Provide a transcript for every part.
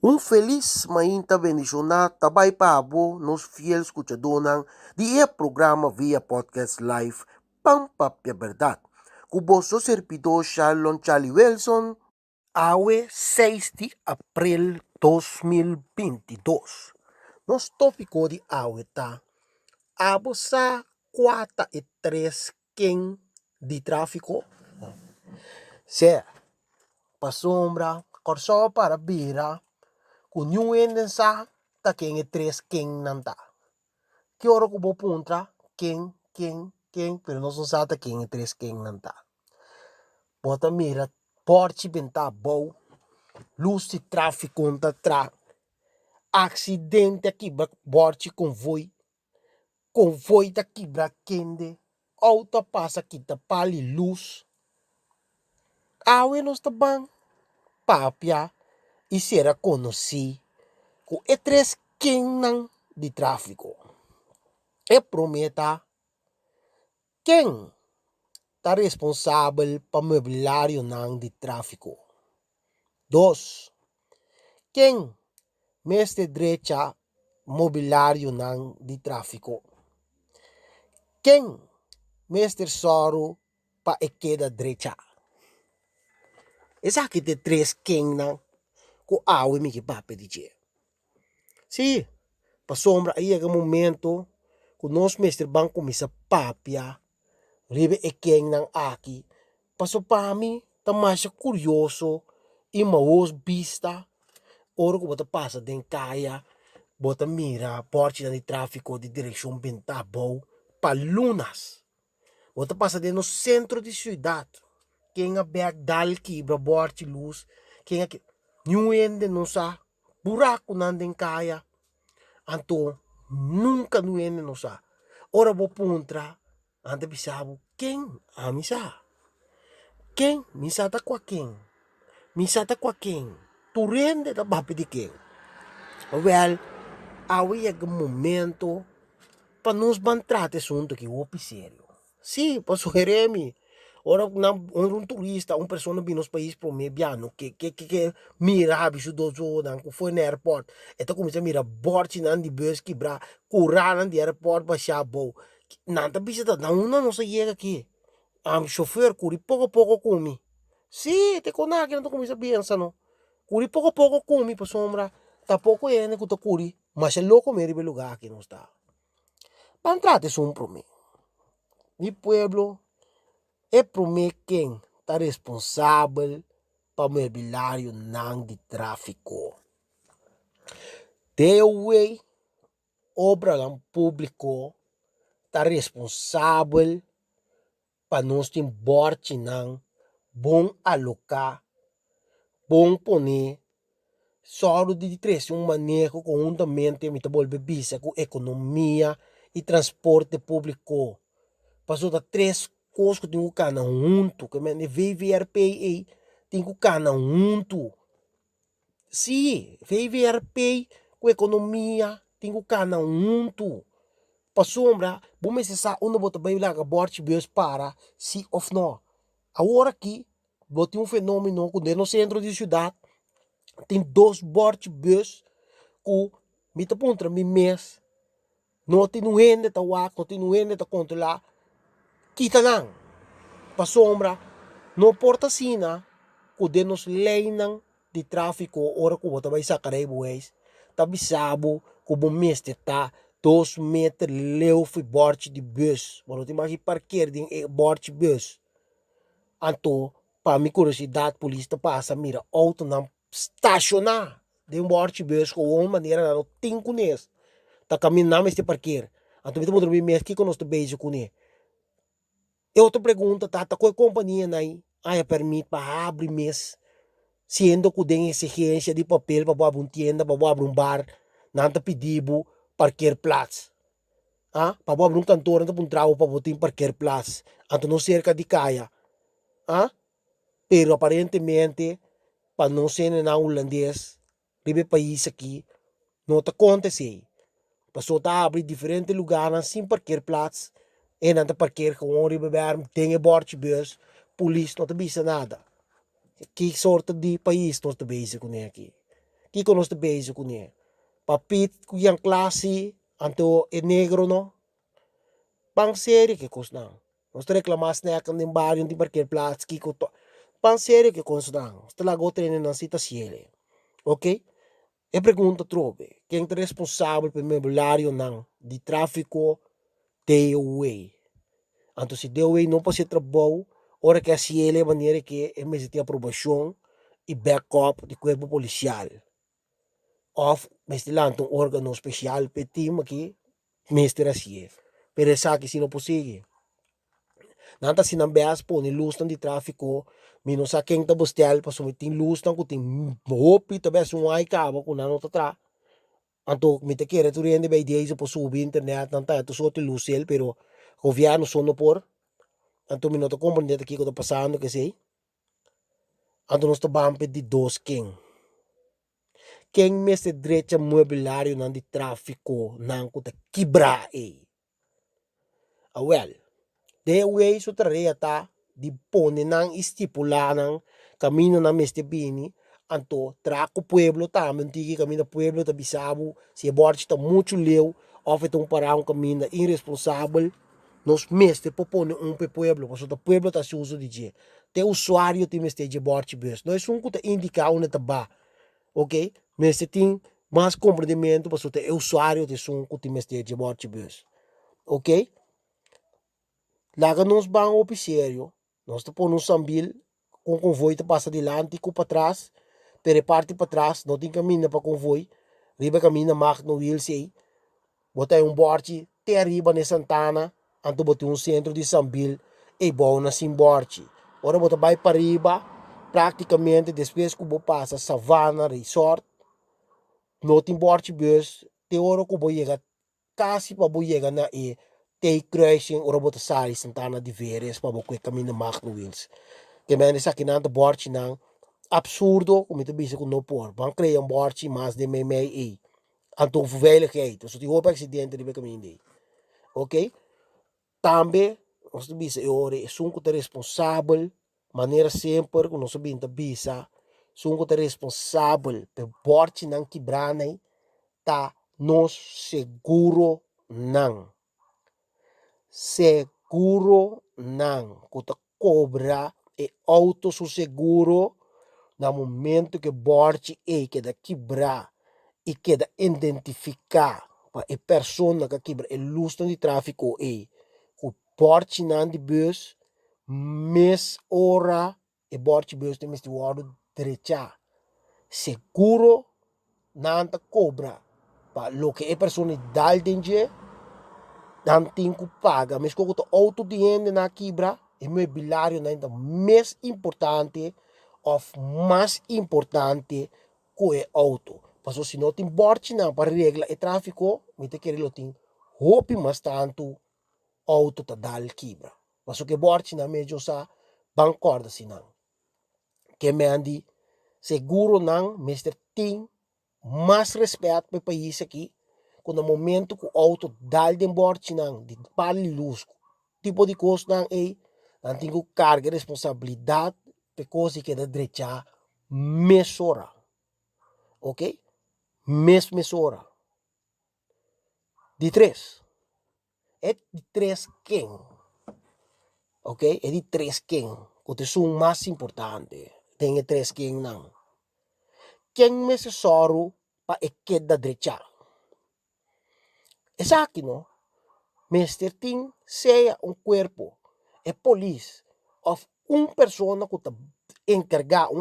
Um feliz mainta bendicionado tabay pabo nos fiel escuchadonang di programa via podcast live Pampapya Verdad. Kuboso servidor Shalom Charlie Wilson. Awe 6 de abril 2022. Nos tópico de awe ta abo sa 43 king de tráfico. Se pasombra, corso para bira, kunyuin din sa taking 3 king nanta. Kioro ko puntra, king, pero no son sa taking 3 king nanta. Bota mira, porci benta bow, luz de tráfico contra acidente aqui, borte convoy da quebra quende, auto passa aqui da pali luz, awe nos tabang, papia, e será conheci, com e 3 king de tráfico. E prometa, quem está responsável para mobiliário de tráfico? 2. Quem mestre direita mobiliário de tráfico? Quem mestre soro para a queda direita? Essa aqui tem 3 quem não, com awe me que papo de dia. Sim, para sombra aí é o momento que o nosso mestre banco começa a papia, ribe e quem não aqui, passou para mim, tá mais curioso, e maus vista, ora que você passa dentro caia, bota mira, porte de tráfico de direção bentabou, para lunas, você passa dentro no centro de cidade, quem aberto dal quebra, borte luz, quem aqui, nenhum ende não sa, buraco não dentro caia, anto nunca no ende não sa, ora vou puntra, ante bisabo, quem amisa? Quem? Misata kwa quem? Misata kwa quem? Turende da bapi de quem? Well, awi é o momento para nos bantrate assunto que o sério. Sim, para sugerir-me. Ora, um turista, uma pessoa vi nos países promebiano que mira bicho do zodan, que foi no aeroporto. Então começa a mirar borte nan de bus quebrar, curar de aeroporto baixar bom. Nanta bicho da não sei chega aqui. Chauffeur curi pouco a pouco come. Sì, te conaki na to kumi sa biyansa no. Curi pouco a pouco come pa sombra. Ta pouco ene kuto curi. Mas é louco me ribe lugar que não está. Pantrate sum pro me. Mi pueblo é pro me quem tá responsável para mobiliário não de tráfico. Dewey, obra lang público, tá responsável para nós ter borte não bom alocar, bom poner, solo de três um manejo conjuntamente me volve bisa com economia e transporte público. Passou da três coisas que tem que cana junto, que me VVRP tem que cana junto. Sim, VVRP com economia tem que cana junto. Passombra, bom me se onde bota bem lá que borte bios para se ou não. Agora aqui, bota um fenômeno que no centro de cidade tem 2 borte bus que me tá contra mi mês. Não tem no ende tá wak, não tem no ende tá controlar. Kita lang. Pa sombra, no porta sina, que de nos lei nang de tráfico, ora que bota vai sacarei bues. Tá bisabo, que bom mês tá 2 metros leu foi borte de bus. Mas não tem mais parqueiro de borte bus. Anto, para minha curiosidade, a polícia passa, mira, auto não estacionar de um borte bus com uma maneira não tem com isso. Tá caminhando este parqueiro. Anto, me mudou mês que nós beijo com ele. E outra pergunta, tá qual companhia aí? Aí permite para abrir mês, sendo que tem exigência de papel para abrir uma tienda, para abrir um bar, não tá pedido parqueiro plaats. Para abrir um cantor, não tá um trabalho para botar parqueiro plaats. Anto, não cerca de caia. Pero aparentemente, para não ser na holandês, ribe país aqui, não está acontecendo. Passou a abrir diferentes lugares sem parquear plaats, e não está parquear com um ribe tem borte bus, polícia não está vendo nada. Que sorte de país não está vendo com aqui? Kiko nos te bezig com ele. Papit kuyang klase anto e negro no. Pang série que cos não. Nós reclamas na kan din barrio di marketplace kiko to. Pang série que cos não. Stela go treino na cita siele. Ok? E pergunta trove. Quem é responsável pelo mebulário não de tráfico de way. Anto se de way não pode ser trabalho, ora que a siele maneira que é mesmo de aprovação e backup de corpo policial. Of mestilante um órgão especial para time aqui, mestre assim. Pero sa que se não possível. Nanta sinambeas po ni luz ng di trafiko, mino sa keng tabustel pa sumiting luz ng kuting mopi tabi sungay ka ba kung ano tatra. Anto mite kere tu riende ba idea po subi internet nanta to so ti lusel pero governo sono por anto mino to comprende aqui que tá passando que sei. Anto nós to bampe di dos king. King mese direita mobiliário nan di trafiko nang kuta kibra e. Well, de way so tarea ta di pone nang estipula nang camino na meste bini anto traco pueblo ta mentigi camino pueblo ta bisabu se borte ta muito leu ofetum para um caminho irresponsável nos meste popone pe pueblo paso ta pueblo ta se uso de je te usuário te meste de borte bus nós um ta indica onde ta ba ok meste tem mais compreendimento paso te usuário te sunco te meste de borte bus ok. Laga nos bang oficiário, nós te pôr no sambil, com convoio te passa adiante, com para trás, pere parte para trás, não tem caminho para convoio, riba caminho mag no wheel sei, bota borte, te arriba ne Santana, anto bota centro de sambil, e bom na simborte. Ora bota vai para riba, praticamente, depois que você passa Savana Resort, não tem borte bus, te ora que você chega, quase para você chegar na e, te kruising ora bota sali Santana de Veres para você caminho mag no wheels. Que men sa kinanta borte nang absurdo como te bisa com no por. Van criar borte mas de me e. Anto veiligheid. Dus die hoop accidente die we caminho. Ok? Tambe nós te bisa e ore sunco te responsável maneira sempre com nosso binta bisa sunco te responsável pe borte nang quebranai ta nos seguro nang. Seguro nang kuta cobra e auto su seguro no momento que borte e que da quebrar e que da identificar para a pessoa que quebra e luz de tráfico e o borte não de bus mes hora e borte bus tem este word direita seguro não ta cobra para lo que a pessoa dá danger dan tinko paga, mas kung ito auto diende na quebra, imobiliário na ainda mais importante of mais importante que o auto. Paso se não tem borte na para regla e tráfico, me te querer lo tem hope mas tanto auto ta dal quebra. Paso que borte na medyo sa bancorda si nang. Que me andi seguro nang Mr. Ting mais respeito para o país aqui no momento que o auto dá de borte não de pali luz tipo de coisa não é não tem carga responsabilidade por coisa que é da direita mesora ok mesora de três é de três quem ok é de três quem o tesouro mais importante tem três quem não quem mesoro para é que da direita essa aqui não Mr. Ting sea um corpo, é polícia, of persona que está encarregado,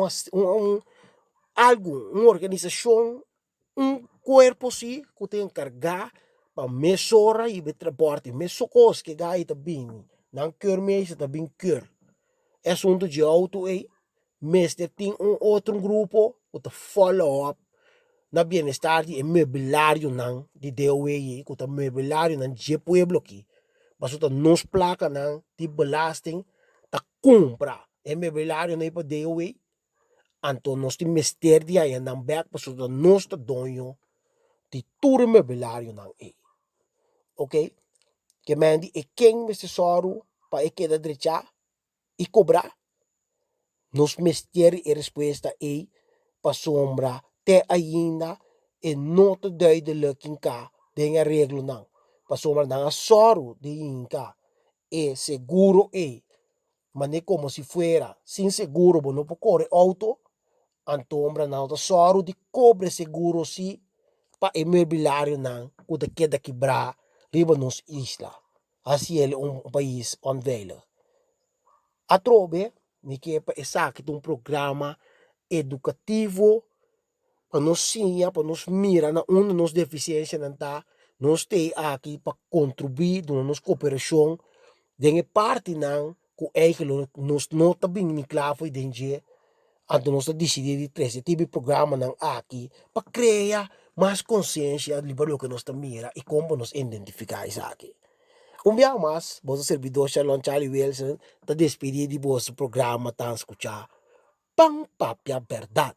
algo, uma organização, corpo sim, que está encarregado para mesura e transporte, mesocos que gai está bem, não quer mais está bem quer. É assunto de auto aí, Mr. Ting outro grupo que está follow up na bienestar di mobiliário não de DOE que o mobiliário não de pueblo aqui mas o nos placa não de belasting ta compra e mobiliário não para DOE então nós temos mister dia e não back mas o nos ta donho de tudo mobiliário não é ok que mandi e quem me se soru para e que da direita e cobrar nos mister e resposta é para sombra te ainda e nota duidelijk ka dengan reglo nang. Pasomar nang asoro de inka e seguro mane como si fuera sin seguro bo no può corre auto antombra nang asoro di cobre seguro si pa imobiliário nang kuda queda quebrar riba nos isla. Assim ele país onveilig. A trobe, ni que essa que um programa educativo para nos sinha, para nos mira na onde nos deficiência não tá, nós tem aqui para contribuir na nossa cooperação, de parte não, que eigenlijk nos nota bem ni claro foi dentro, anto nós decidir de trazer tipo programa não aqui para criar mais consciência de lo que nós mira e como nos identificar isso aqui. Dia mais, vosso servidor Shalom Charlie Wilson, te despedir de vosso programa, tá escuchar Pang Papia Verdade.